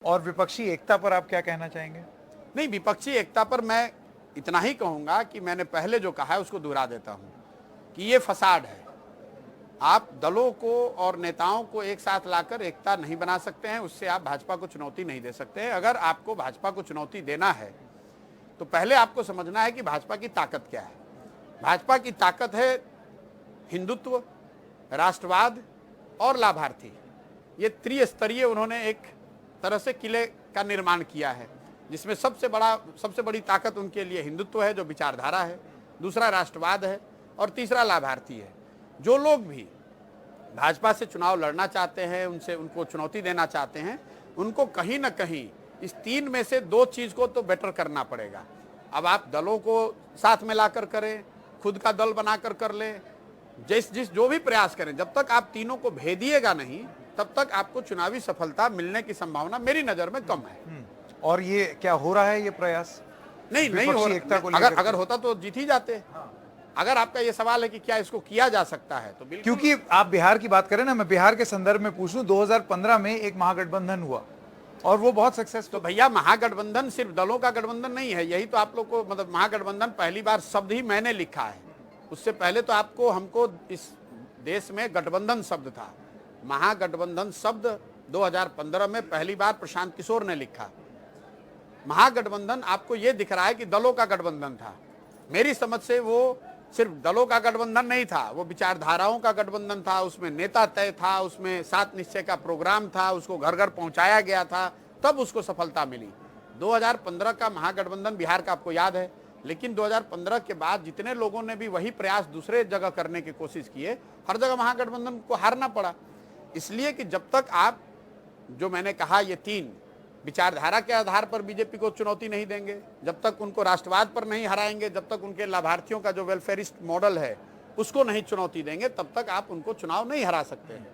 और विपक्षी एकता पर आप क्या कहना चाहेंगे? नहीं, विपक्षी एकता पर मैं इतना ही कहूंगा कि मैंने पहले जो कहा है उसको दोहरा देता हूं कि ये फसाड है। आप दलों को और नेताओं को एक साथ लाकर एकता नहीं बना सकते हैं, उससे आप भाजपा को चुनौती नहीं दे सकते हैं। अगर आपको भाजपा को चुनौती देना है तो पहले आपको समझना है कि भाजपा की ताकत क्या है। भाजपा की ताकत है हिंदुत्व, राष्ट्रवाद और लाभार्थी। ये त्रिस्तरीय उन्होंने एक तरह से किले का निर्माण किया है, जिसमें सबसे बड़ी ताकत उनके लिए हिंदुत्व है, जो विचारधारा है, दूसरा राष्ट्रवाद है और तीसरा लाभार्थी है। जो लोग भी भाजपा से चुनाव लड़ना चाहते हैं, उनको चुनौती देना चाहते हैं, उनको कहीं ना कहीं इस तीन में से दो चीज को तो बेटर करना पड़ेगा। अब आप दलों को साथ में लाकर करें, खुद का दल बनाकर कर लें, जो भी प्रयास करें, जब तक आप तीनों को भेदिएगा नहीं तब तक आपको चुनावी सफलता मिलने की संभावना मेरी नजर में कम है। और ये क्या हो रहा है, ये प्रयास? नहीं हो रहा। अगर होता तो जीत ही जाते। अगर आपका ये सवाल है कि क्या इसको किया जा सकता है तो बिल्कुल। क्योंकि आप बिहार की बात करें ना, मैं बिहार के संदर्भ में पूछूं, 2015 में एक महागठबंधन हुआ और वो बहुत सक्सेसफुल। तो भैया, महागठबंधन सिर्फ दलों का गठबंधन नहीं है। यही तो आप लोग को, मतलब महागठबंधन पहली बार शब्द ही मैंने लिखा है। उससे पहले तो हमको इस देश में गठबंधन शब्द था। महागठबंधन शब्द 2015 में पहली बार प्रशांत किशोर ने लिखा। महागठबंधन आपको ये दिख रहा है कि दलों का गठबंधन था। मेरी समझ से वो सिर्फ दलों का गठबंधन नहीं था, वो विचारधाराओं का गठबंधन था। उसमें नेता तय था, उसमें 7 निश्चय का प्रोग्राम था, उसको घर घर पहुंचाया गया था, तब उसको सफलता मिली। 2015 का महागठबंधन बिहार का आपको याद है, लेकिन 2015 के बाद जितने लोगों ने भी वही प्रयास दूसरे जगह करने की कोशिश किए, हर जगह महागठबंधन को हारना पड़ा। इसलिए कि जब तक आप, जो मैंने कहा, ये 3 विचारधारा के आधार पर बीजेपी को चुनौती नहीं देंगे, जब तक उनको राष्ट्रवाद पर नहीं हराएंगे, जब तक उनके लाभार्थियों का जो वेलफेयरिस्ट मॉडल है उसको नहीं चुनौती देंगे, तब तक आप उनको चुनाव नहीं हरा सकते हैं।